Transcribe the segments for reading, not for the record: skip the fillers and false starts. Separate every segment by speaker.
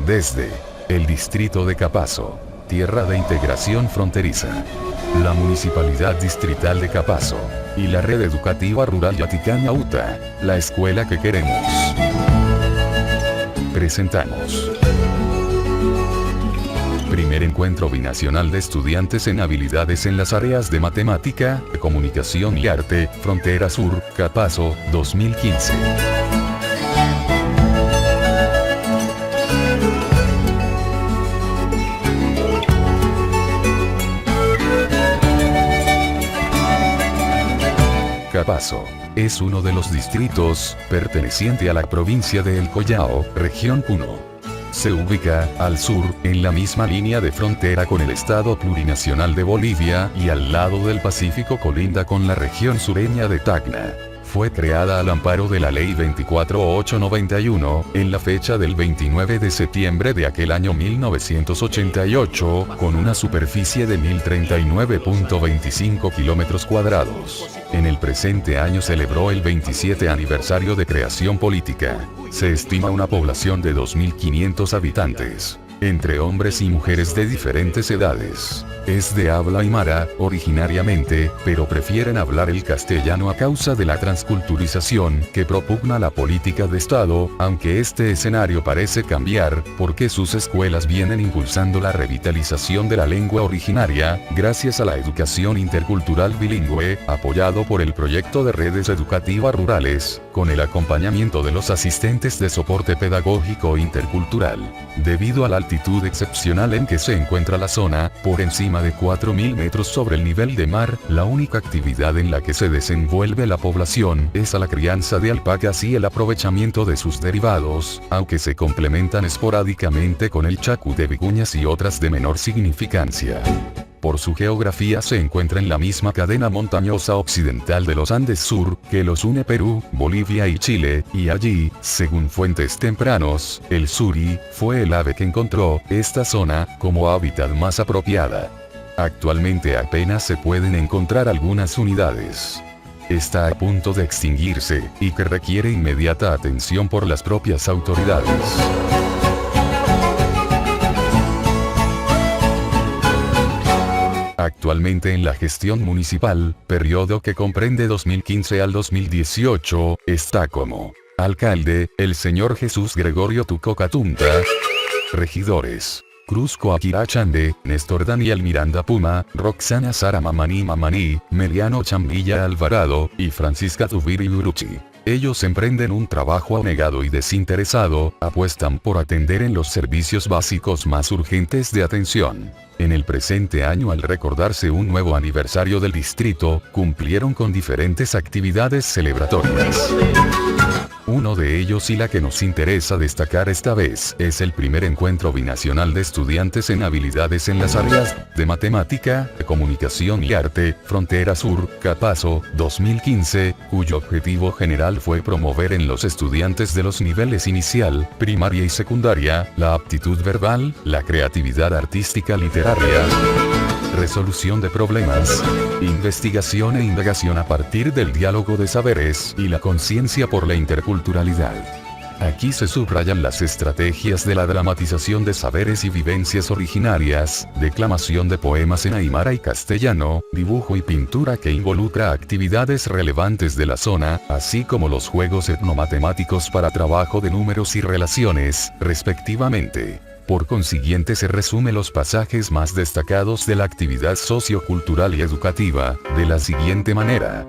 Speaker 1: Desde el distrito de Capazo, tierra de integración fronteriza, la Municipalidad Distrital de Capazo y la Red Educativa Rural Yaticana UTA, la escuela que queremos. Presentamos Primer Encuentro Binacional de Estudiantes en Habilidades en las áreas de Matemática, Comunicación y Arte, Frontera Sur, Capazo, 2015. Capazo es uno de los distritos perteneciente a la provincia de El Collao, región Puno. Se ubica al sur, en la misma línea de frontera con el Estado Plurinacional de Bolivia y al lado del Pacífico colinda con la región sureña de Tacna. Fue creada al amparo de la Ley 24891, en la fecha del 29 de septiembre de aquel año 1988, con una superficie de 1039.25 kilómetros cuadrados. En el presente año celebró el 27 aniversario de creación política. Se estima una población de 2.500 habitantes, entre hombres y mujeres de diferentes edades. Es de habla aymara, originariamente, pero prefieren hablar el castellano a causa de la transculturización que propugna la política de Estado, aunque este escenario parece cambiar, porque sus escuelas vienen impulsando la revitalización de la lengua originaria, gracias a la educación intercultural bilingüe, apoyado por el proyecto de redes educativas rurales, con el acompañamiento de los asistentes de soporte pedagógico intercultural. Debido a la altitud excepcional en que se encuentra la zona, por encima de 4.000 metros sobre el nivel de mar, la única actividad en la que se desenvuelve la población es a la crianza de alpacas y el aprovechamiento de sus derivados, aunque se complementan esporádicamente con el chacú de vicuñas y otras de menor significancia. Por su geografía se encuentra en la misma cadena montañosa occidental de los Andes Sur, que los une Perú, Bolivia y Chile, y allí, según fuentes tempranos, el suri fue el ave que encontró esta zona como hábitat más apropiada. Actualmente apenas se pueden encontrar algunas unidades. Está a punto de extinguirse, y que requiere inmediata atención por las propias autoridades. Actualmente en la gestión municipal, periodo que comprende 2015 al 2018, está como alcalde, el señor Jesús Gregorio Tuco Catunta. Regidores: Cruz Coaquira Chande, Néstor Daniel Miranda Puma, Roxana Sara Mamani, Meliano Chambilla Alvarado, y Francisca Tubiri Uruchi. Ellos emprenden un trabajo abnegado y desinteresado, apuestan por atender en los servicios básicos más urgentes de atención. En el presente año, al recordarse un nuevo aniversario del distrito, cumplieron con diferentes actividades celebratorias. Uno de ellos, y la que nos interesa destacar esta vez, es el primer encuentro binacional de estudiantes en habilidades en las áreas de Matemática, Comunicación y Arte, Frontera Sur, Capazo, 2015, cuyo objetivo general fue promover en los estudiantes de los niveles inicial, primaria y secundaria, la aptitud verbal, la creatividad artística literaria, resolución de problemas, investigación e indagación a partir del diálogo de saberes y la conciencia por la interculturalidad. Aquí se subrayan las estrategias de la dramatización de saberes y vivencias originarias, declamación de poemas en aymara y castellano, dibujo y pintura que involucra actividades relevantes de la zona, así como los juegos etnomatemáticos para trabajo de números y relaciones, respectivamente. Por consiguiente, se resume los pasajes más destacados de la actividad sociocultural y educativa, de la siguiente manera.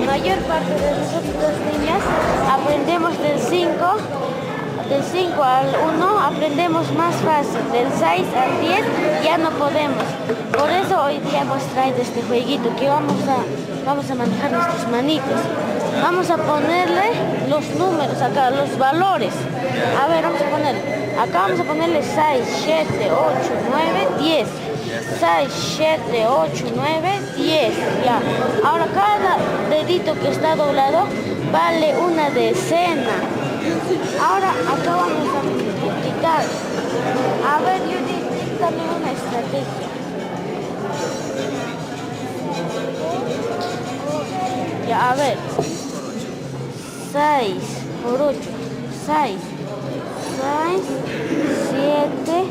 Speaker 2: Mayor parte de nosotros niñas aprendemos del 5 al 1 aprendemos más fácil, del 6 al 10 ya no podemos. Por eso hoy día hemos traído este jueguito que vamos a manejar nuestras manitos. Vamos a ponerle los números acá, los valores. A ver, vamos a ponerle. Acá vamos a ponerle 6, 7, 8, 9, 10. 6, 7, 8, 9, 10. Ya. Ahora cada dedito que está doblado vale una decena. Ahora acá vamos a multiplicar. A ver, Judith, dígame una estrategia. Ya, a ver. 6 por 8. 6. 6, 7,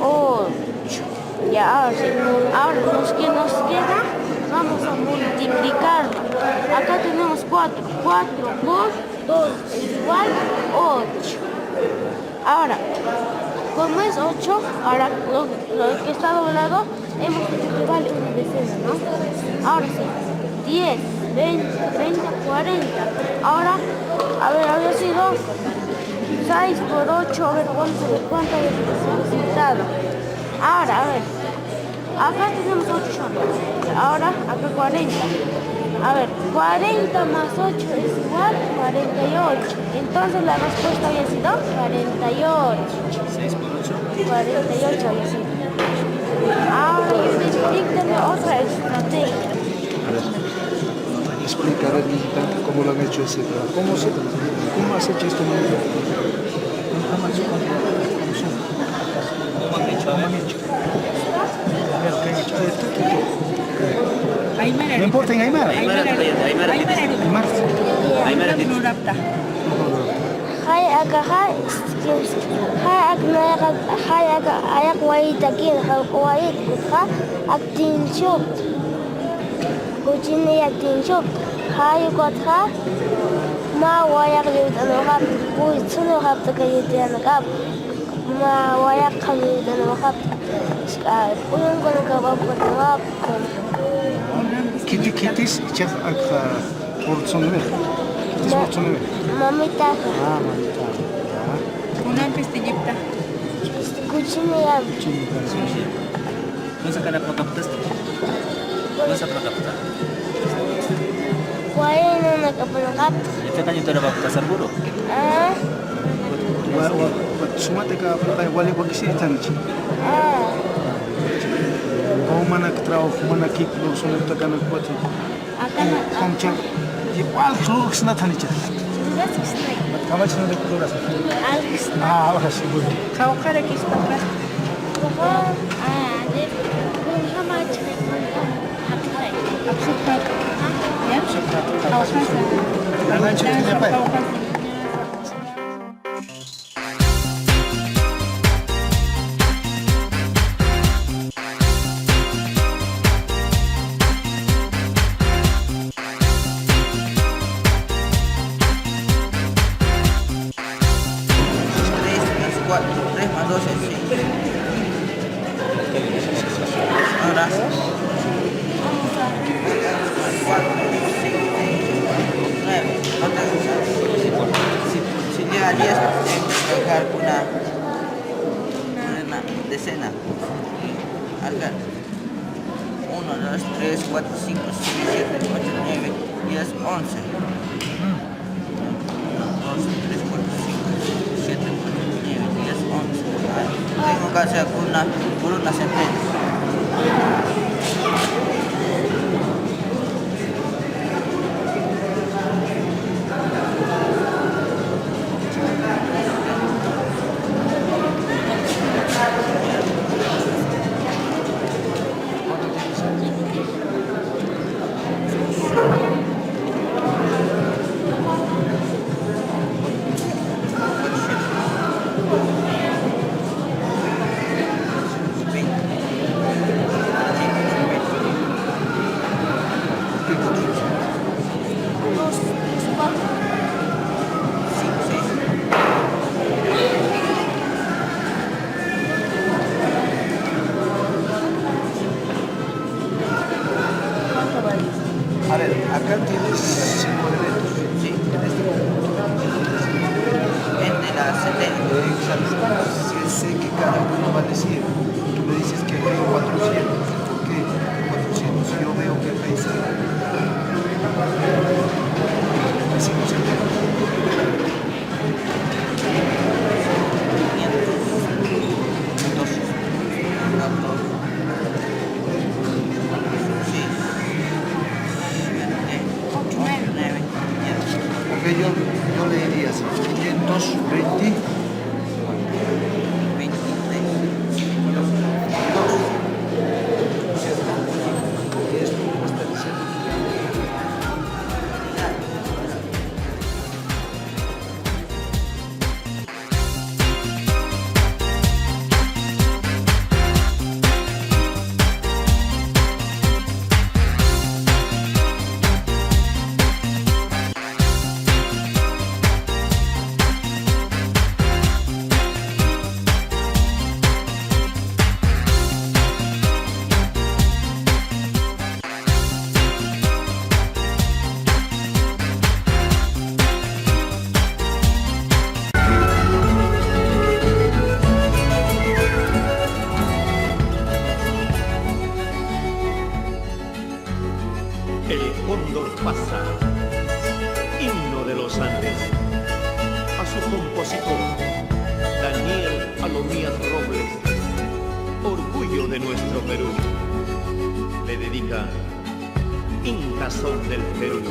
Speaker 2: 8. Ya, ahora sí. Ahora que nos queda, vamos a multiplicarlo. Acá tenemos 4. 4 por 2 es igual 8. Ahora, como es 8, ahora lo que está doblado, hemos dicho que vale una decena, ¿no? Ahora sí. 10, 20, 30, 40. Ahora, a ver, había sido 6 por 8, a ver cuánto había resultado. Ahora, a ver, acá tenemos 8, ahora acá 40. A ver, 40 más 8 es igual 48. Entonces la respuesta había sido 48.
Speaker 3: 6 por 8.
Speaker 2: 48 había sido. Ahora yo díctame otra estrategia.
Speaker 3: A ver, explicar al visitante cómo lo han hecho ese trabajo. ¿Cómo has hecho esto? ¿Cómo han hecho? A ver, ¿qué han hecho?
Speaker 4: Aymara.
Speaker 3: No importa en Aymara.
Speaker 4: Aymara Nurapta.
Speaker 2: Hay acá ayak wayita kin wayit kutka actin shop. Kuchini actin shop. Hay kutka ma wayak liutan kuy sunu hapta kayitian kap. Ma wayak kaliutan kap. Uyun kono kabab kap.
Speaker 3: Kitis chef akha portsonme. Kitis portsonme.
Speaker 2: Mamita.
Speaker 3: Ah, mamita.
Speaker 4: Una pestillita.
Speaker 2: Kuchini ya.
Speaker 5: ¿No sacar a Procaptas? ¿No sacar a Procaptas?
Speaker 2: Kuain na kapalakap.
Speaker 5: ¿Este año te lo va a pasar seguro?
Speaker 2: Ah.
Speaker 3: Sumate ka wale kwa kisi tanchi.
Speaker 2: Ah.
Speaker 3: O mana que trabajo, mana que lo son el tacano cuatro.
Speaker 2: Acá no.
Speaker 3: Comcha. Igual flor que se nata nicha.
Speaker 2: Gracias.
Speaker 3: Kamach no de cultura.
Speaker 2: Alex.
Speaker 3: Ah, ahora sí, bueno.
Speaker 4: Jaucara que es papá.
Speaker 2: Ah, de how much?
Speaker 4: Absukat. Ya? Jaucara.
Speaker 3: La noche tiene pa.
Speaker 5: Tres más 2 es 5. Ahora 4, 5, 9. Si llega a 10, tengo que cargar una decena. Cargar 1, 2, 3, 4, 5, 6, 7, 8, 9, 10, 11. 2, 3, 4, 5, 7, 8, 9, 10, 11. Tengo que hacer por una sentencia.
Speaker 3: acá tienes 5 elementos.
Speaker 5: Sí.
Speaker 3: En este conjunto,
Speaker 5: De la 70.
Speaker 3: exacto. Si sé que cada uno vale 100, tú me dices que hay 400. ¿Por qué 400? Yo veo que pesa
Speaker 5: 9.
Speaker 3: Ok, yo le diría así, 520.
Speaker 5: 23.
Speaker 3: Y esto me está diciendo.
Speaker 6: El cóndor pasa, himno de los Andes, a su compositor, Daniel Alomías Robles, orgullo de nuestro Perú, le dedica Inca Son del Perú.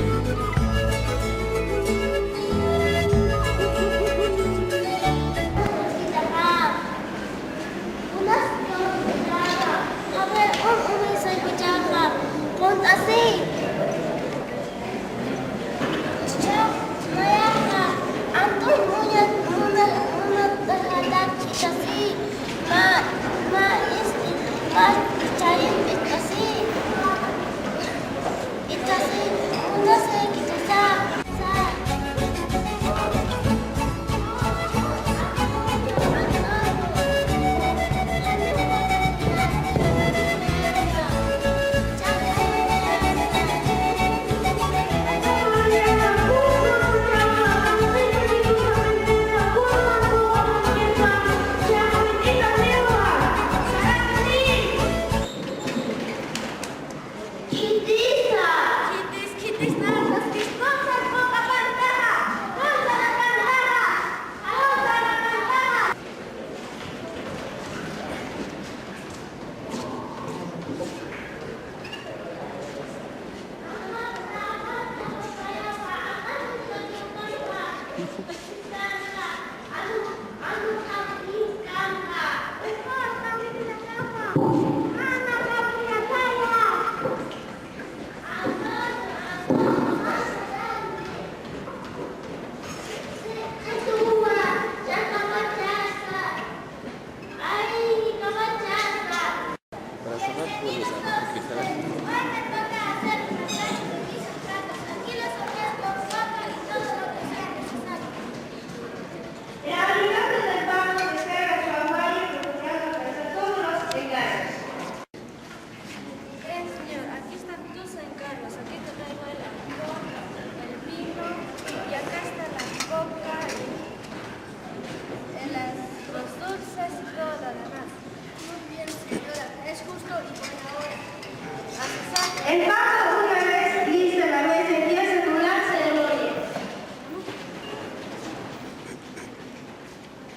Speaker 7: El paso una vez lista la mesa empieza con la ceremonia.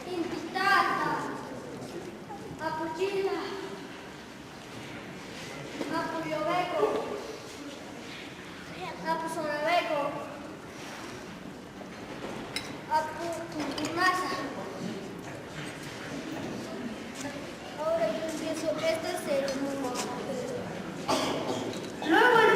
Speaker 7: Invitata, apuchila, apuyoveko, apusonaveko, aputumasa. Ahora yo empiezo esta ceremonia. Luego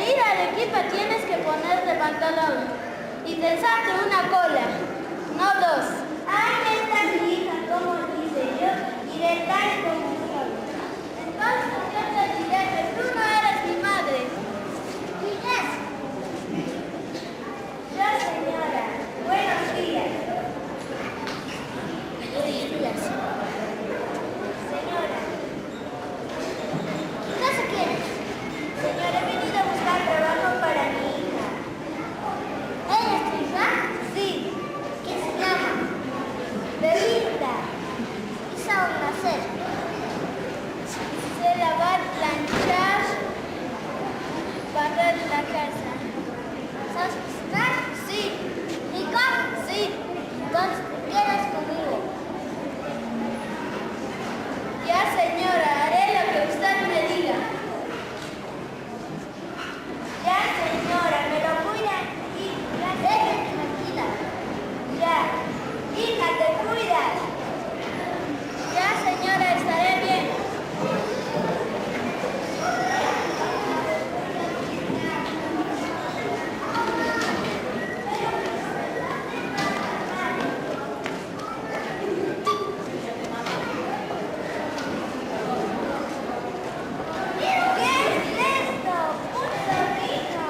Speaker 2: ir a Arequipa tienes que ponerte pantalón y tensarte una cola, no dos.
Speaker 7: Ay, esta es mi hija, como dice yo, y de tal como soy.
Speaker 2: Entonces yo te diré que tú no eres mi madre.
Speaker 7: ¿Quién es? Yo, señora. Buenos días.
Speaker 2: Buenos días.
Speaker 7: Señora. ¿Qué se quiere? Señora, he venido a buscar trabajo para mi hija. ¿Ella es tu hija? Sí. ¿Qué se llama? Belinda. ¿Qué sabe hacer?
Speaker 2: Sé lavar, planchar, barrer la casa.
Speaker 7: ¿Sabes cocinar?
Speaker 2: Sí,
Speaker 7: ¿Rico?
Speaker 2: sí.
Speaker 7: Entonces, ¿te quedas conmigo?
Speaker 2: Ya, señora, haré lo que usted me diga.
Speaker 7: Ya, señora, me lo cuidan y déjenme tranquila. Ya. Hija, te cuidas.
Speaker 2: Ya, señora, estaré bien.
Speaker 7: ¿Qué es esto? Un sobrino.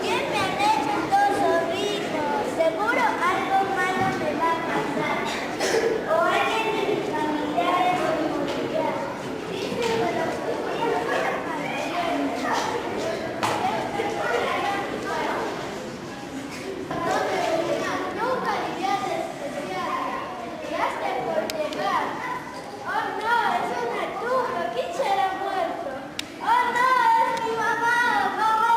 Speaker 7: ¿Qué me han hecho estos sobrinos? Seguro algo malo me va a pasar. O alguien de mis familiares se morirá. Dice, bueno, voy a nunca iría a despreciar. Gracias por llegar. Oh no, es una tufa. ¿Quién será muerto? Oh no, es mi mamá. Mamá,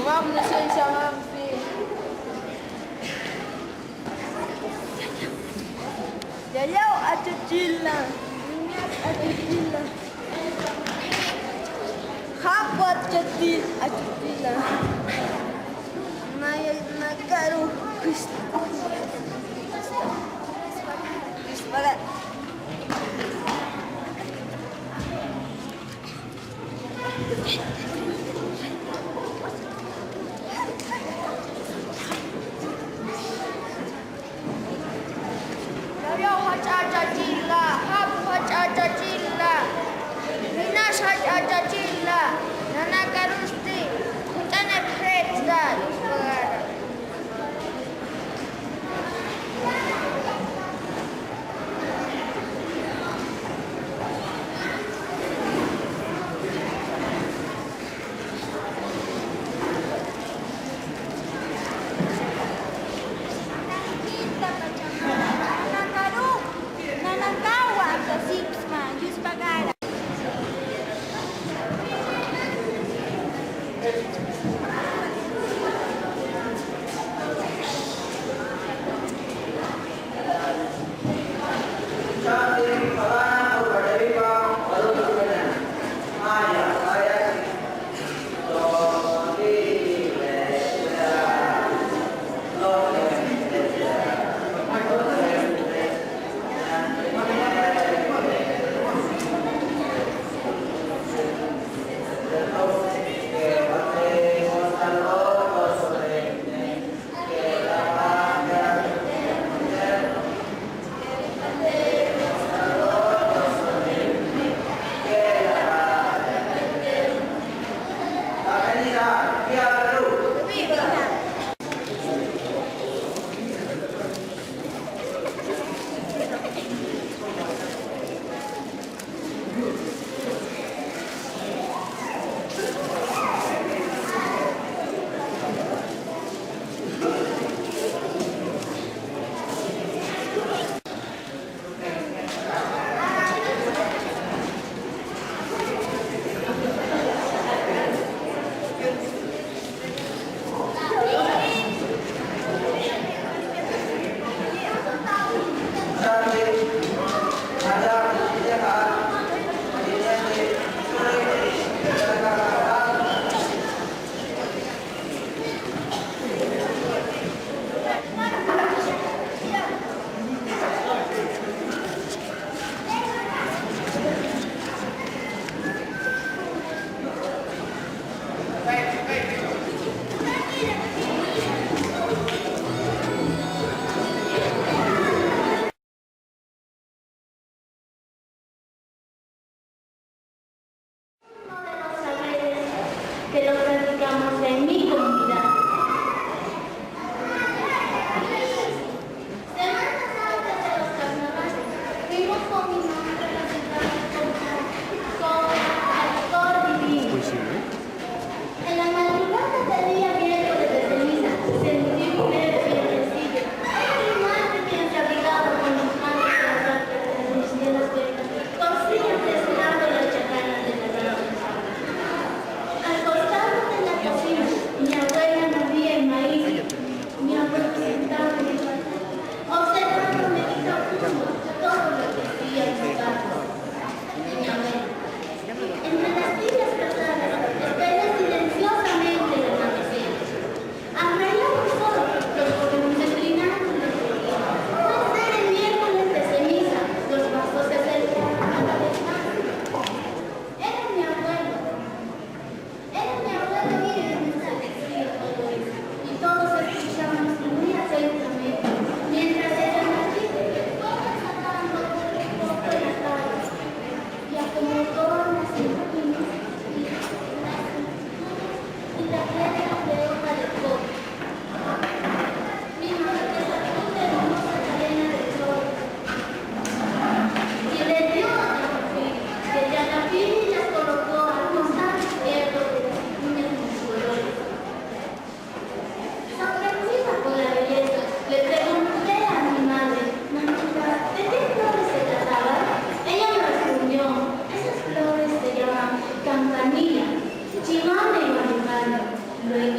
Speaker 2: Vamos, licença, vamos. Yayaw at Chachila. At Chachila. Hapo at Chachila. Nagkaru. Ispagat. Yayaw at Chachila. Hapo at Chachila. Minas at Chachila. Nanakarusti. Tane presta. Ispagat.
Speaker 7: llenas de hoja de coco. Mis flores azul de hermosa cadena de flores. Y le dio a Yanafil, que Yanafil las colocó al costado izquierdo de las vicuñas multicolores. Sorprendida por la belleza, le pregunté a mi madre, mamita, ¿de qué flores se trataba? Ella me respondió, esas flores se llaman campanilla, chimame y marimbana. Luego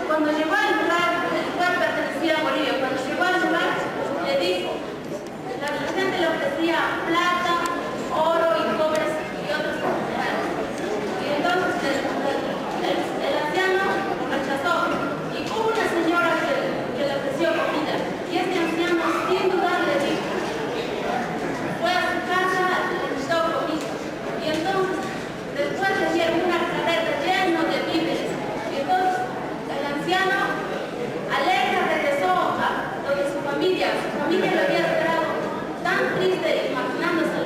Speaker 8: cuando llegó al lugar, el lugar pertenecía a Bolivia, cuando llegó al lugar, le dijo, la gente le ofrecía plata, oro y cobre y otros materiales. Y entonces el anciano rechazó. Y hubo una señora que le ofreció comida. Y este anciano, sin dudar, le dijo, fue a su casa, le dio comida. Y entonces, después le dieron una carreta llena de víveres. Y entonces, el anciano, alegre, regresó a donde su familia le había esperado, tan triste, imaginándose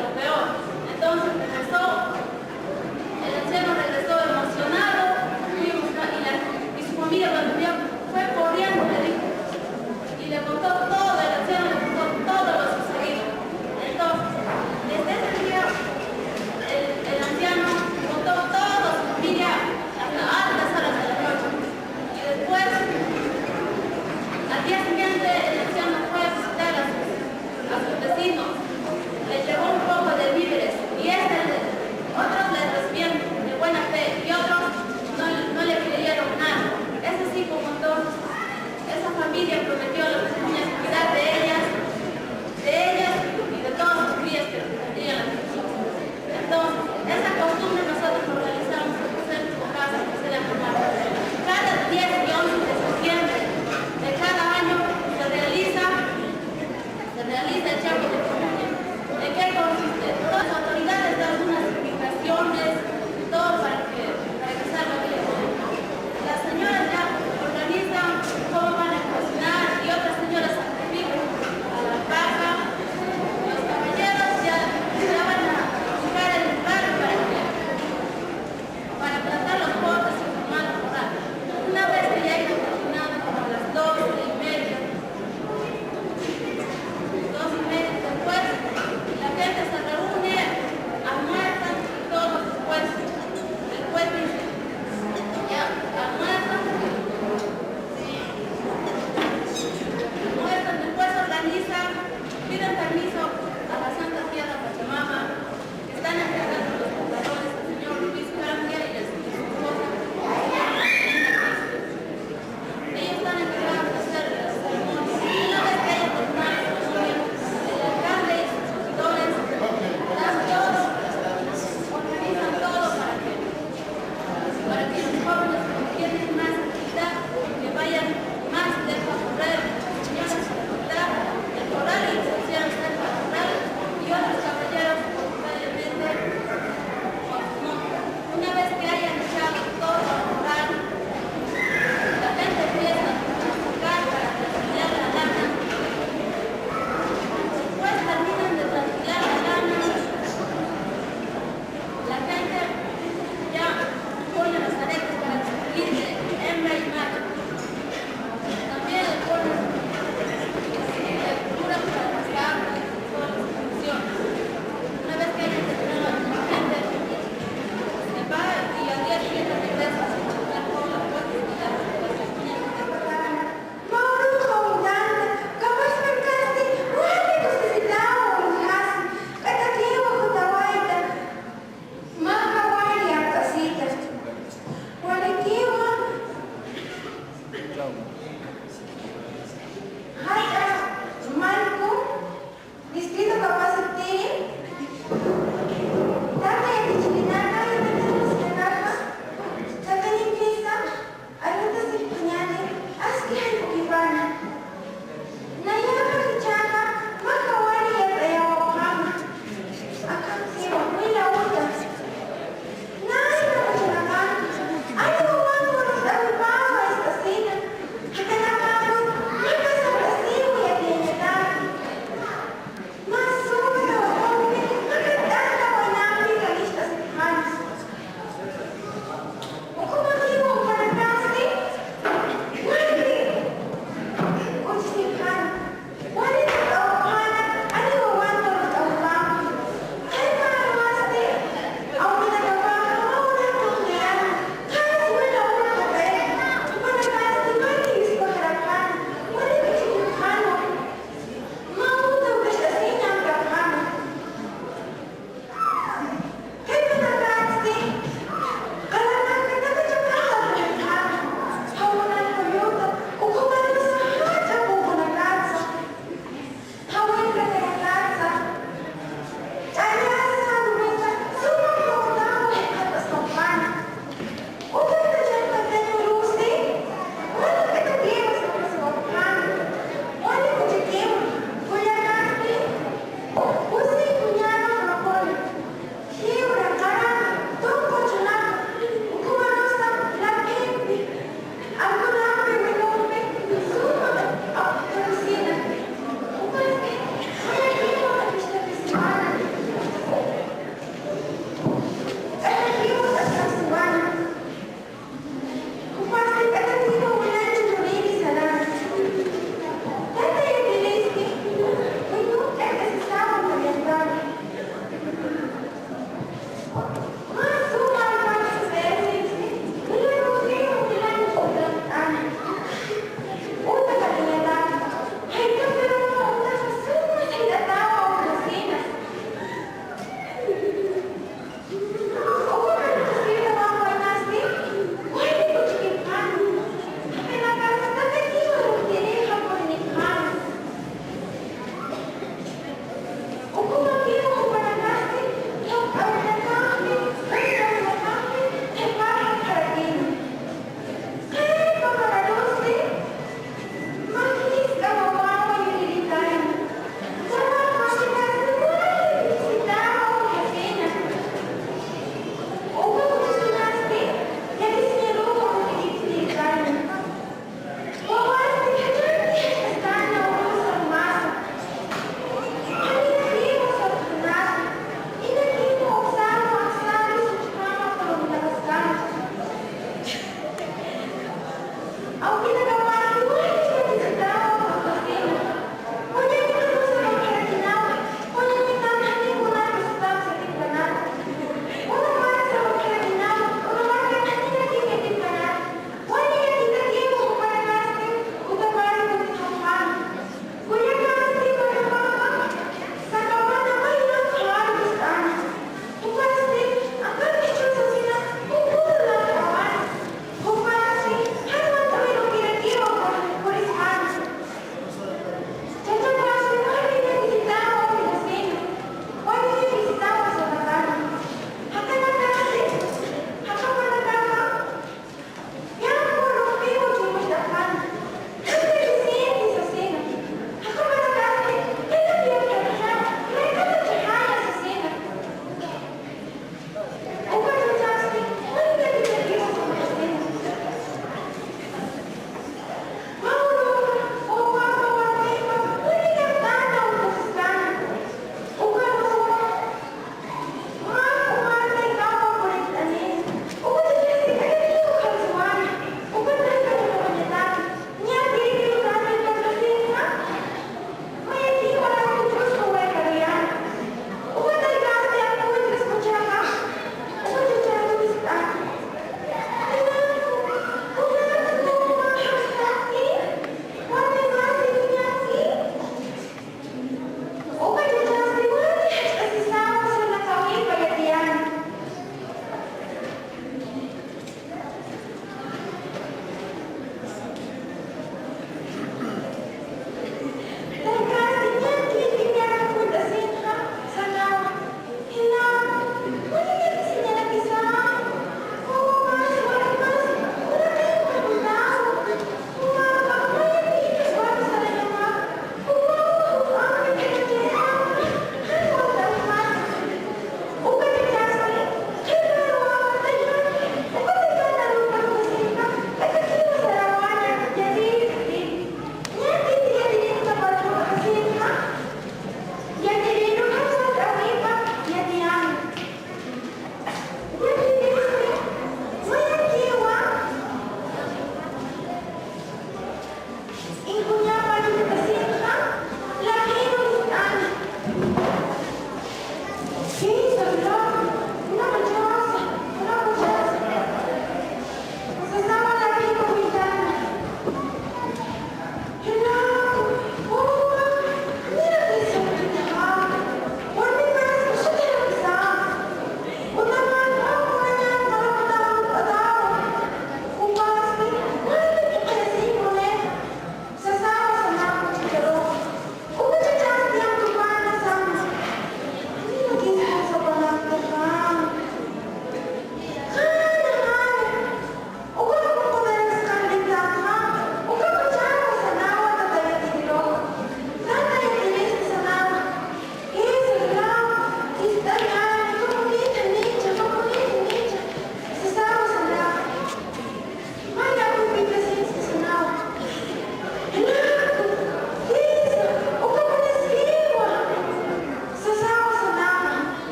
Speaker 7: Sasa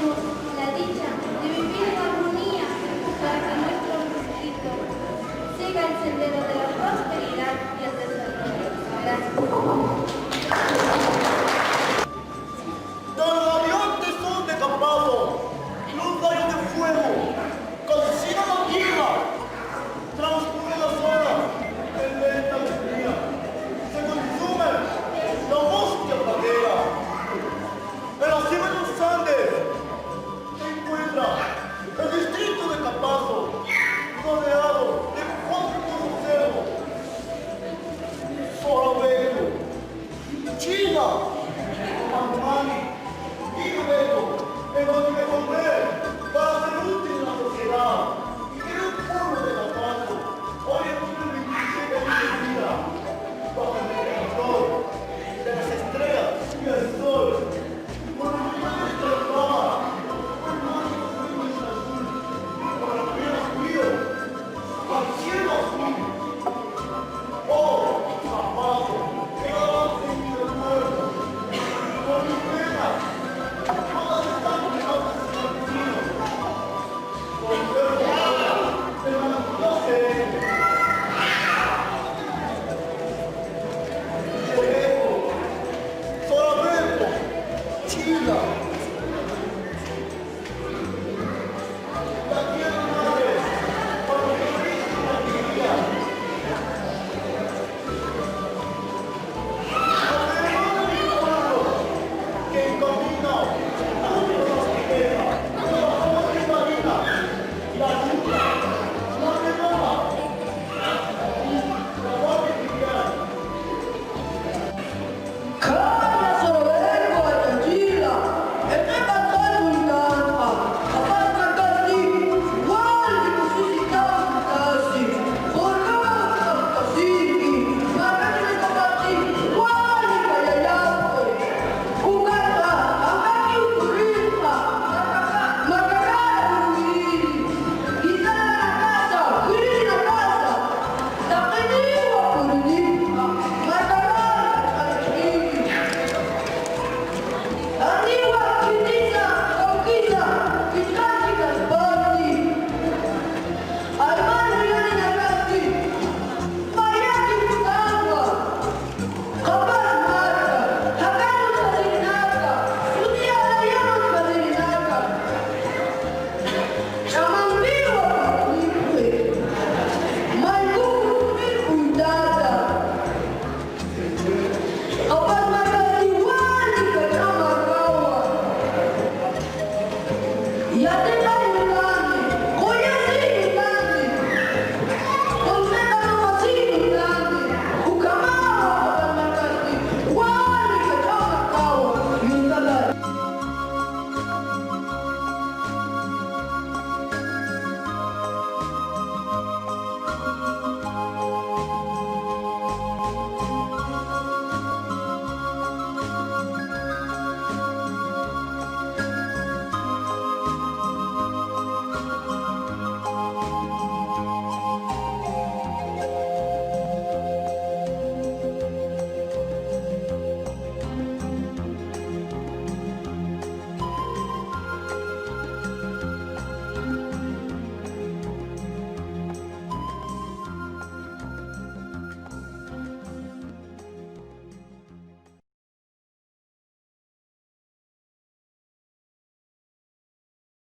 Speaker 7: tenemos la dicha de vivir en armonía para que nuestro distrito siga el sendero de la prosperidad y el desarrollo. Gracias.
Speaker 6: Tardadeantes son de Campazo, los rayos de fuego, calcina la tierra, transcurren las horas, en lenta alegría, se consume la hostia pradera. En la cima de los Andes se encuentra el distrito de Campazo, rodeado de 4 cerros. Sorabeco, China, Armani, Ibeco, en donde me compré para ser útil en la sociedad y tener un pueblo de Campazo. Hoy es un 27 años de vida, bajo el reflector de las estrellas y el sol. Por la mañana de la cama, por el mágico fuego del azul, por la primera frío, al cielo azul. Oh, Campazo, que avance en mi recuerdo, por mi pena, todas están pegadas en el camino. Conservo ahora el maravilloso Chereco, Sorabeco, Chila. La tierra madre, para que brille la alegría. Que encamina a todas las tierras, con la voz que marina, la lluvia, la nevada, la guardia filial.
Speaker 9: Calla Sorabeco e Chila, e te cantare in campa, a fare cantati, guardi così si cantasi, forcata casini, ma per le cantati, guardi che gli altri, un canta, a me un turista, ma cagare ruini, chi sta nella casa, qui la casa, da venire a Curitiba, ma cagare casini. Antigua, Quintisa, Conquista, Piscática, Sparti, Armani, Milani, Nagasti, Mariachi, Putagua, Capaz, Marca, Jacano, Sadirinaca, Sudia, Dayano, Sadirinaca, Chamambiwa, Pique, Malcucu, Picuitata, Capaz, Marca, Tijuana, Cachama, Caua, y atenta